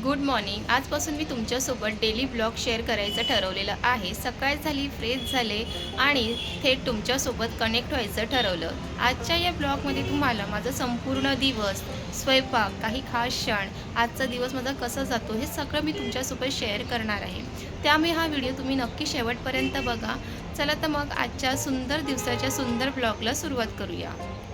Good morning. आजपासून मी तुमच्यासोबत daily blog share करायचं ठरवलेलं आहे. सकाळ झाली, फ्रेश झाले आणि थेट तुमच्यासोबत कनेक्ट व्हायचं ठरवलं. आजच्या या ब्लॉगमध्ये तुम्हाला माझा संपूर्ण दिवस, स्वयंपाक, काही खास क्षण, आजचा दिवस माझा कसा जातो हे सगळं मी तुमच्यासोबत शेअर करणार आहे. त्यामुळे हा व्हिडिओ तुम्ही नक्की शेवटपर्यंत बघा. चला तर मग आजच्या सुंदर दिवसाच्या सुंदर ब्लॉगला सुरुवात करूया.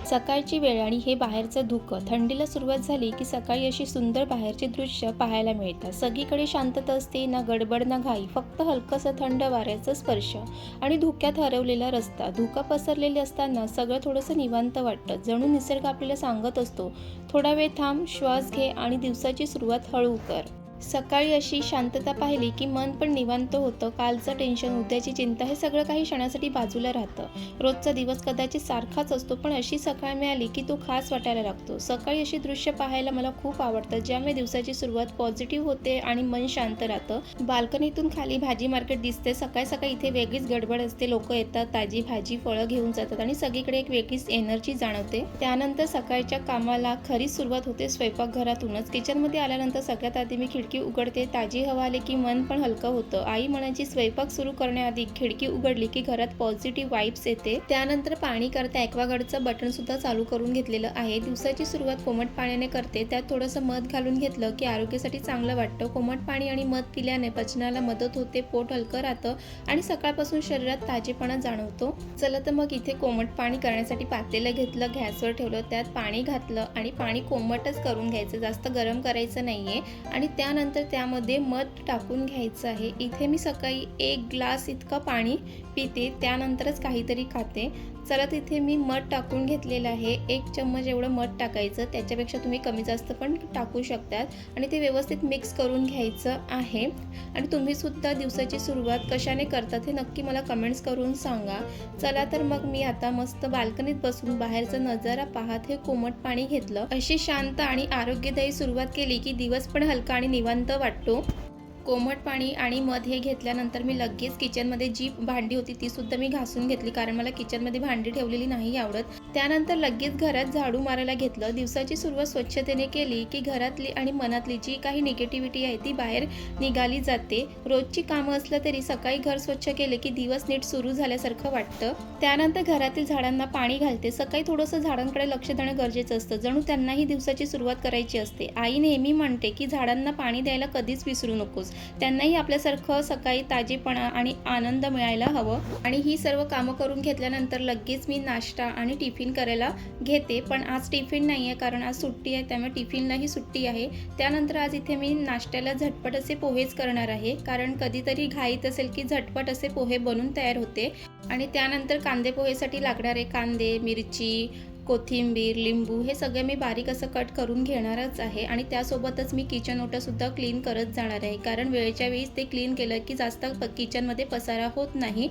सकाळची वेळ आणि हे बाहेरचं धुकं. थंडीला सुरुवात झाली की सकाळी अशी सुंदर बाहेरची दृश्य पाहायला मिळतात. सगळीकडे शांतता असते, ना गडबड ना घाई, फक्त हलकंसं थंड वाऱ्याचा स्पर्श आणि धुक्यात हरवलेला रस्ता. धुका पसरलेले असताना सगळं थोडंसं निवांत वाटतं, जणू निसर्ग आपल्याला सांगत असतो, थोडा वेळ थांब, श्वास घे आणि दिवसाची सुरुवात हळू कर. सकाळी अशी शांतता पाहिली की मन पण निवांत होतं. कालचं टेन्शन, उद्याची चिंता हे सगळं काही क्षणासाठी बाजूला राहतं. रोजचा दिवस कदाचित सारखाच असतो, पण अशी सकाळ मिळाली की तो खास वाटायला लागतो. सकाळी अशी दृश्य पाहायला मला खूप आवडतं, ज्यामुळे दिवसाची सुरुवात पॉझिटिव्ह होते आणि मन शांत राहतं. बाल्कनीतून खाली भाजी मार्केट दिसते. सकाळी सकाळी इथे वेगळीच गडबड असते. लोक येतात, ताजी भाजी फळं घेऊन जातात आणि सगळीकडे एक वेगळीच एनर्जी जाणवते. त्यानंतर सकाळच्या कामाला खरी सुरुवात होते स्वयंपाकघरातूनच. किचनमध्ये आल्यानंतर सगळ्यात आधी मी खिडकी उघडते. ताजी हवा आली की मन पण हलकं होतं. आई म्हणायची, स्वयंपाक सुरू करण्याआधी खिडकी उघडली की घरात पॉझिटिव्ह वाइब्स येते. त्यानंतर पाणी करता ॲक्वागार्डचं बटन सुद्धा चालू करून घेतलेलं आहे. दिवसाची सुरुवात कोमट पाण्याने करते. त्यात थोडंसं मध घालून घेतलं की आरोग्यासाठी चांगलं वाटतं. कोमट पाणी आणि मध पिल्याने पचनाला मदत होते, पोट हलकं राहतं आणि सकाळपासून शरीरात ताजेपणा जाणवतो. चला तर मग इथे कोमट पाणी करण्यासाठी पातेलं घेतलं, गॅसवर ठेवलं, त्यात पाणी घातलं आणि पाणी कोमटच करून घ्यायचं, जास्त गरम करायचं नाहीये. आणि त्यानंतर त्यामध्ये मध टाकून घ्यायचं आहे. इथे मी सकाळी 1 ग्लास इतकं पाणी पिते, त्यानंतरच काहीतरी खाते. चला तिथे मी मध टाकून घेतलेलं आहे. 1 चम्मच एवढं मध टाकायचं, त्याच्यापेक्षा तुम्ही कमी जास्त पण टाकू शकतात आणि ते व्यवस्थित मिक्स करून घ्यायचं आहे. आणि तुम्ही सुद्धा दिवसाची सुरुवात कशाने करतात हे नक्की मला कमेंट्स करून सांगा. चला तर मग मी आता मस्त बाल्कनीत बसून बाहेरचा नजारा पाहत हे कोमट पाणी घेतलं. अशी शांत आणि आरोग्यदायी सुरुवात केली की दिवस पण हलका आणि निवांत वाटतो. कोमट पाणी आणि मध हे घेतल्यानंतर मी लगेच किचनमध्ये जी भांडी होती ती सुद्धा मी घासून घेतली, कारण मला किचनमध्ये भांडी ठेवलेली नाही आवडत. त्यानंतर लगेच घरात झाडू मारायला घेतलं. दिवसाची सुरुवात स्वच्छतेने केली की घरातली आणि मनातली जी काही निगेटिव्हिटी आहे ती बाहेर निघाली जाते. रोजची कामं असलं तरी सकाळी घर स्वच्छ केले की दिवस नीट सुरू झाल्यासारखं वाटतं. त्यानंतर घरातील झाडांना पाणी घालते. सकाळी थोडंसं झाडांकडे लक्ष देणं गरजेचं असतं, जणू त्यांनाही दिवसाची सुरुवात करायची असते. आई नेहमी म्हणते की झाडांना पाणी द्यायला कधीच विसरू नकोस, त्यांनाही आपल्यासारखं सकाळी ताजेपणा आणि आनंद मिळायला हवं. आणि ही सर्व कामं करून घेतल्यानंतर लगेच मी नाश्ता आणि टिफिन करायला घेते. पण आज टिफिन नाही आहे, कारण आज सुट्टी आहे, त्यामुळे टिफिनलाही सुट्टी आहे. त्यानंतर आज इथे मी नाश्त्याला झटपट असे पोहेच करणार आहे, कारण कधीतरी घाईत असेल की झटपट असे पोहे बनून तयार होते. आणि त्यानंतर कांदे पोहेसाठी लागणारे कांदे, मिरची, कोथिंबीर, लिंबू हे सगळं मी बारीक असं कट करून घेणारच आहे. आणि त्यासोबतच मी किचन ओटासुद्धा क्लीन करत जाणार आहे, कारण वेळच्या वेळीच ते क्लीन केलं की जास्त किचनमध्ये पसारा होत नाही.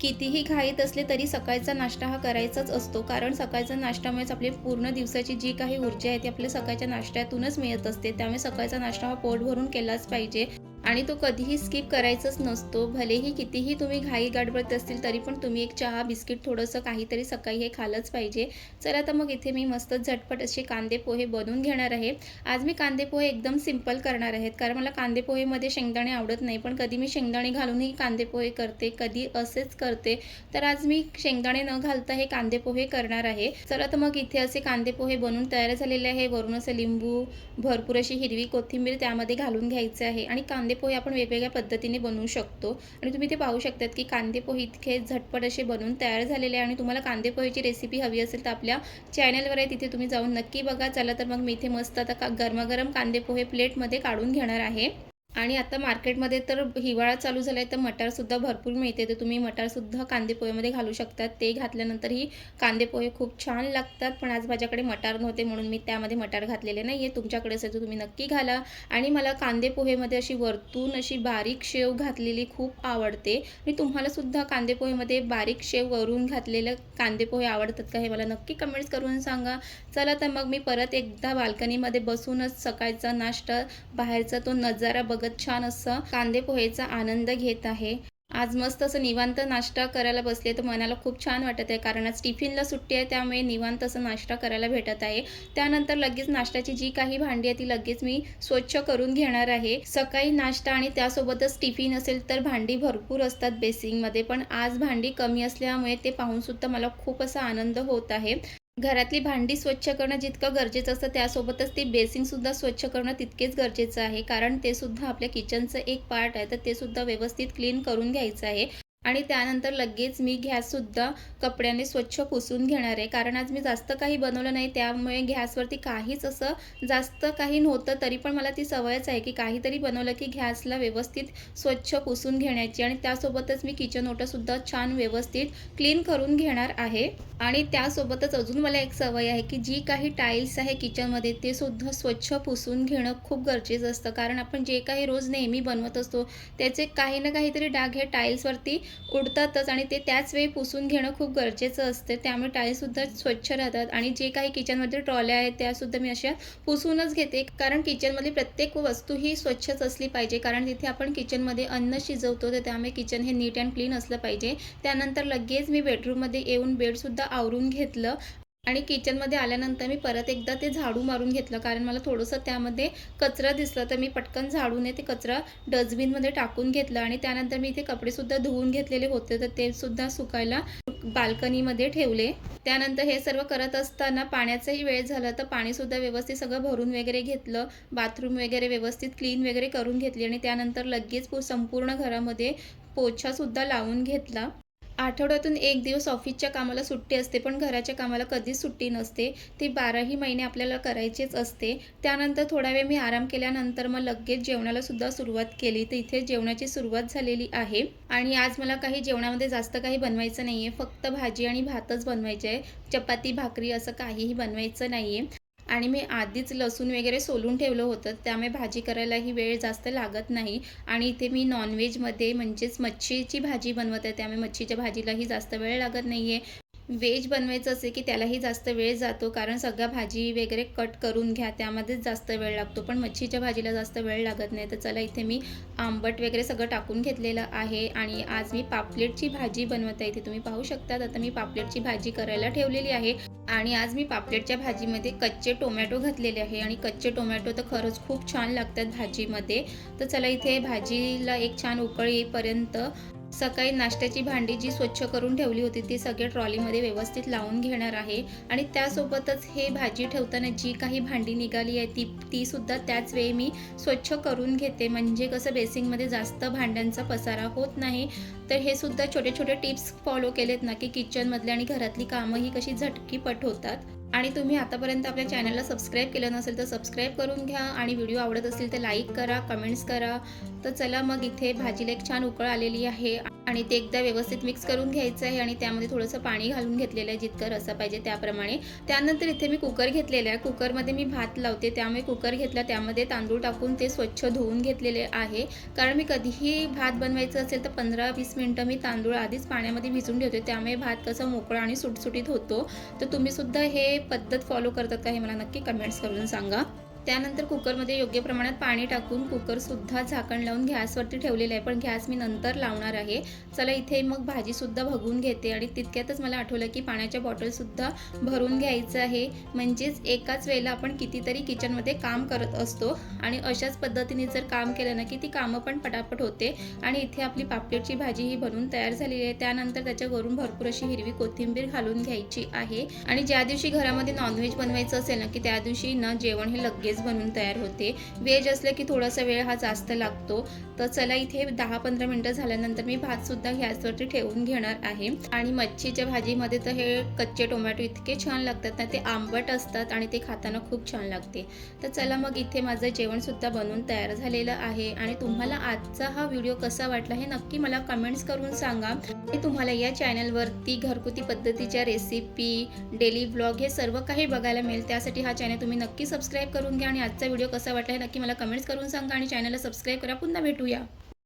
कितीही घाईत असले तरी सकाळचा नाश्ता हा करायचाच असतो, कारण सकाळच्या नाश्त्यामुळेच आपली पूर्ण दिवसाची जी काही ऊर्जा आहे ती आपल्या सकाळच्या नाश्त्यातूनच मिळत असते. त्यामुळे सकाळचा नाश्ता हा पोट भरून केलाच पाहिजे आणि तो कधीही स्किप करायचाच नसतो. भलेही कितीही तुम्ही घाई गडबडत असतील तरी पण तुम्ही एक चहा, बिस्किट, थोडंसं काहीतरी सकाळी हे खाल्लंच पाहिजे. चला तर मग इथे मी मस्त झटपट असे कांदे पोहे बनवून घेणार आहे. आज मी कांदे पोहे एकदम सिंपल करणार आहेत, कारण मला कांदे पोहेमध्ये शेंगदाणे आवडत नाही. पण कधी मी शेंगदाणे घालूनही कांदे पोहे करते, कधी असेच करते. तर आज मी शेंगदाणे न घालता हे कांदे पोहे करणार आहे. चला तर मग इथे असे कांदे पोहे बनवून तयार झालेले आहे. वरून असं लिंबू, भरपूर अशी हिरवी कोथिंबीर त्यामध्ये घालून घ्यायचे आहे. आणि कांदे पोहे आपण वेगवेगळ्या पद्धतीने बनवू शकतो. आणि तुम्ही ते पाहू शकतात की कांदे पोहे इतके झटपट असे बनवून तयार झालेले आहे. आणि तुम्हाला कांदे पोहेची रेसिपी हवी असेल तर आपल्या चॅनलवर आहे, तिथे तुम्ही जाऊन नक्की बघा. चला तर मग मी इथे मस्त आता गरमागरम कांदे पोहे प्लेटमध्ये काढून घेणार आहे. आणि आता मार्केटमध्ये तर हिवाळा चालू झाला आहे, तर मटारसुद्धा भरपूर मिळते, तर तुम्ही मटारसुद्धा कांदे पोहेमध्ये घालू शकतात. ते घातल्यानंतरही कांदे पोहे खूप छान लागतात. पण आज माझ्याकडे मटार नव्हते म्हणून मी त्यामध्ये मटार घातलेले नाही आहे. तुमच्याकडे असेल तर तुम्ही नक्की घाला. आणि मला कांदे पोहेमध्ये अशी वरतून अशी बारीक शेव घातलेली खूप आवडते. आणि तुम्हालासुद्धा कांदे पोहेमध्ये बारीक शेव वरून घातलेलं कांदे पोहे आवडतात का हे मला नक्की कमेंट्स करून सांगा. चला तर मग मी परत एकदा बाल्कनीमध्ये बसूनच सकाळचा नाश्ता, बाहेरचा तो नजारा बघत छान असं कांदे पोहेचा आनंद घेत आहे. आज मस्त असं निवांत नाश्ता करायला बसले, तर मनाला खूप छान वाटत आहे. कारण आज टिफिनला सुट्टी आहे, त्यामुळे निवांत असं नाश्ता करायला भेटत आहे. त्यानंतर लगेच नाश्त्याची जी काही भांडी आहे, ती लगेच मी स्वच्छ करून घेणार आहे. सकाळी नाश्ता आणि त्यासोबतच टिफिन असेल, तर भांडी भरपूर असतात बेसिंगमध्ये. पण आज भांडी कमी असल्यामुळे ते पाहूनसुद्धा मला खूप असा आनंद होत आहे. घरातली भांडी स्वच्छ करणं जितकं गरजेचं असतं, त्यासोबतच ते बेसिनसुद्धा स्वच्छ करणं तितकेच गरजेचं आहे. कारण ते सुद्धा आपल्या किचनचं एक पार्ट आहे, तर ते सुद्धा व्यवस्थित क्लीन करून घ्यायचं आहे. आणि त्यानंतर लगेच मी गॅससुद्धा कपड्याने स्वच्छ पुसून घेणार आहे. कारण आज मी जास्त काही बनवलं नाही, त्यामुळे गॅसवरती काहीच असं जास्त काही नव्हतं. तरी पण मला ती सवयच आहे, की काहीतरी बनवलं की गॅसला व्यवस्थित स्वच्छ पुसून घेण्याची. आणि त्यासोबतच मी किचन ओटासुद्धा छान व्यवस्थित क्लीन करून घेणार आहे. आणि त्यासोबतच अजून मला एक सवय आहे, की जी काही टाईल्स आहे किचनमध्ये, ते सुद्धा स्वच्छ पुसून घेणं खूप गरजेचं असतं. कारण आपण जे काही रोज नेहमी बनवत असतो, त्याचे काही ना काहीतरी डाग हे टाईल्सवरती उडतातच आणि ते त्याच वेळी पुसून घेणं खूप गरजेचं असतं. त्यामुळे टाईल्ससुद्धा स्वच्छ राहतात. आणि जे काही किचनमध्ये ट्रॉल्या आहेत, त्यासुद्धा मी अशा पुसूनच घेते. कारण किचनमधली प्रत्येक वस्तू ही स्वच्छच असली पाहिजे. कारण तिथे आपण किचनमध्ये अन्न शिजवतो, तर त्यामुळे किचन हे नीट अँड क्लीन असलं पाहिजे. त्यानंतर लगेच मी बेडरूममध्ये येऊन बेडसुद्धा आवरून घेतलं. आणि किचनमध्ये आल्यानंतर मी परत एकदा ते झाडू मारून घेतलं. कारण मला थोडंसं त्यामध्ये कचरा दिसला, तर मी पटकन झाडूने ते कचरा डस्टबिनमध्ये टाकून घेतलं. आणि त्यानंतर मी इथे कपडेसुद्धा धुवून घेतलेले होते, तर ते सुद्धा सुकायला बाल्कनीमध्ये ठेवले. त्यानंतर हे सर्व करत असताना पाण्याचाही वेळ झाला, तर पाणीसुद्धा व्यवस्थित सगळं भरून वगैरे घेतलं. बाथरूम वगैरे व्यवस्थित क्लीन वगैरे करून घेतली. आणि त्यानंतर लगेच संपूर्ण घरामध्ये पोछासुद्धा लावून घेतला. आठवड्यातून 1 दिवस ऑफिसच्या कामाला सुट्टी असते, पण घराच्या कामाला कधीच सुट्टी नसते. ती 12ही महिने आपल्याला करायचीच असते. त्यानंतर थोडा वेळ मी आराम केल्यानंतर मग लगेच जेवणाला सुद्धा सुरुवात केली. तर इथे जेवणाची सुरुवात झालेली आहे. आणि आज मला काही जेवणामध्ये जास्त काही बनवायचं नाही आहे. फक्त भाजी आणि भातच बनवायचे आहे. चपाती, भाकरी असं काहीही बनवायचं नाही आहे. आणि मी आधीच लसूण वगैरे सोलून ठेवलं होतं, त्यामुळे भाजी करायलाही वेळ जास्त लागत नाही. आणि इथे मी नॉनव्हेजमध्ये म्हणजेच मच्छीची भाजी बनवत आहे, त्यामुळे मच्छीच्या भाजीलाही जास्त वेळ लागत नाही आहे. व्हेज बनवायचं असेल की त्यालाही जास्त वेळ जातो, कारण सगळ्या भाजी वगैरे कट करून घ्या, त्यामध्येच जास्त वेळ लागतो. पण मच्छीच्या भाजीला जास्त वेळ लागत नाही. तर चला, इथे मी आंबट वगैरे सगळं टाकून घेतलेलं आहे. आणि आज मी पापलेटची भाजी बनवत आहे. इथे तुम्ही पाहू शकता, आता मी पापलेटची भाजी करायला ठेवलेली आहे. आणि आज मी पापलेटच्या भाजीमध्ये कच्चे टोमॅटो घातलेले आहे. आणि कच्चे टोमॅटो तर खरंच खूप छान लागतात भाजीमध्ये. तर चला, इथे भाजीला एक छान उकळ येईपर्यंत सकाळी नाश्त्याची भांडी जी स्वच्छ करून ठेवली होती, ती सगळे ट्रॉलीमध्ये व्यवस्थित लावून घेणार आहे. आणि त्यासोबतच हे भाजी ठेवताना जी काही भांडी निघाली आहे, ती सुद्धा त्याच वेळी मी स्वच्छ करून घेते. म्हणजे कसं बेसिंगमध्ये जास्त भांड्यांचा पसारा होत नाही. तर हे सुद्धा छोटे छोटे टिप्स फॉलो केलेत ना, की किचनमधली आणि घरातली कामं ही कशी झटकीपट होतात. आणि तुम्ही आतापर्यंत आपल्या चॅनलला सबस्क्राईब केलं नसेल, तर सबस्क्राईब करून घ्या. आणि व्हिडिओ आवडत असेल तर लाईक करा, कमेंट्स करा. तर चला, मग इथे भाजीला एक छान उकळ आलेली आहे. आणि ते एकदा व्यवस्थित मिक्स करून घ्यायचं आहे. आणि त्यामध्ये थोडंसं पाणी घालून घेतलेलं आहे, जितकं रस्सा पाहिजे त्याप्रमाणे. त्यानंतर इथे मी कुकर घेतलेला आहे. कुकरमध्ये मी भात लावते, त्यामुळे कुकर घेतला, त्यामध्ये तांदूळ टाकून ते स्वच्छ धुवून घेतलेले आहे. कारण मी कधीही भात बनवायचं असेल तर 15-20 मिनटं मी तांदूळ आधीच पाण्यामध्ये भिजून ठेवते, त्यामुळे भात कसा मोकळा आणि सुटसुटीत होतो. तर तुम्ही सुद्धा हे पद्धत फॉलो करतात का, हे मला नक्की कमेंट्स करून सांगा. त्यानंतर कुकरमध्ये योग्य प्रमाणात पाणी टाकून कुकरसुद्धा झाकण लावून गॅसवरती ठेवलेलं आहे, पण गॅस मी नंतर लावणार आहे. चला, इथे मग भाजीसुद्धा बघून घेते. आणि तितक्यातच मला आठवलं की पाण्याच्या बॉटलसुद्धा भरून घ्यायचं आहे. म्हणजेच एकाच वेळेला आपण कितीतरी किचनमध्ये काम करत असतो, आणि अशाच पद्धतीने जर काम केलं ना, की ती कामं पण पटापट होते. आणि इथे आपली पापलेटची भाजी ही बनवून तयार झालेली आहे. त्यानंतर त्याच्यावरून भरपूर अशी हिरवी कोथिंबीर घालून घ्यायची आहे. आणि ज्या दिवशी घरामध्ये नॉनव्हेज बनवायचं असेल ना, की त्या दिवशी ना जेवण हे लगेच बनवून तयार होते. व्हेज असलं की थोडासा वेळ हा जास्त लागतो. तर चला, इथे 10-15 मिनटं झाल्यानंतर मी भात सुद्धा गॅसवरती ठेवून घेणार आहे. आणि मच्छीच्या भाजीमध्ये तर हे कच्चे टोमॅटो इतके छान लागतात ना, ते आंबट असतात आणि ते खाताना खूप छान लागते. तर चला, मग इथे माझं जेवण सुद्धा बनवून तयार झालेलं आहे. आणि तुम्हाला आजचा हा व्हिडिओ कसा वाटला हे नक्की मला कमेंट्स करून सांगा. आणि तुम्हाला या चॅनलवरती घरगुती पद्धतीच्या रेसिपी, डेली व्लॉग हे सर्व काही बघायला मिळेल. त्यासाठी हा चॅनल तुम्ही नक्की सबस्क्राईब करून घ्या. आणि आजचा व्हिडिओ कसा वाटला हे नक्की मला कमेंट्स करून सांगा. आणि चॅनलला सबस्क्राईब करा. पुन्हा भेटूया.